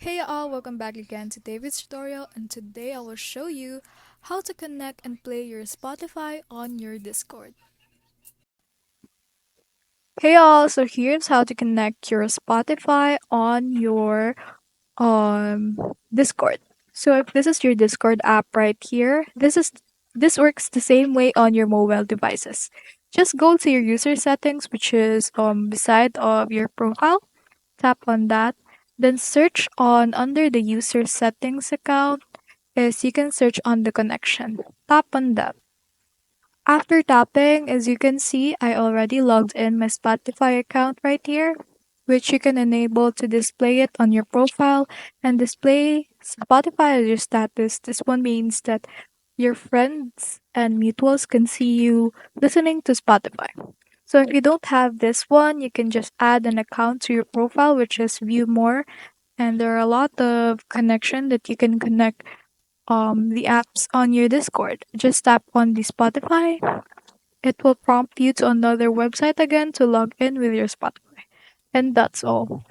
Hey all, welcome back again to David's tutorial, and today I will show you how to connect and play your Spotify on your Discord. Hey all, so here's how to connect your Spotify on your Discord. So if this is your Discord app right here, this works the same way on your mobile devices. Just go to your user settings, which is beside of your profile. Tap on that. Then search on under the user settings account is you can search on the connection. Tap on that. After tapping, as you can see, I already logged in my Spotify account right here, which you can enable to display it on your profile and display Spotify as your status. This one means that your friends and mutuals can see you listening to Spotify. So if you don't have this one, you can just add an account to your profile, which is view more, and there are a lot of connection that you can connect the apps on your Discord. Just tap on the Spotify. It will prompt you to another website again to log in with your Spotify. And that's all.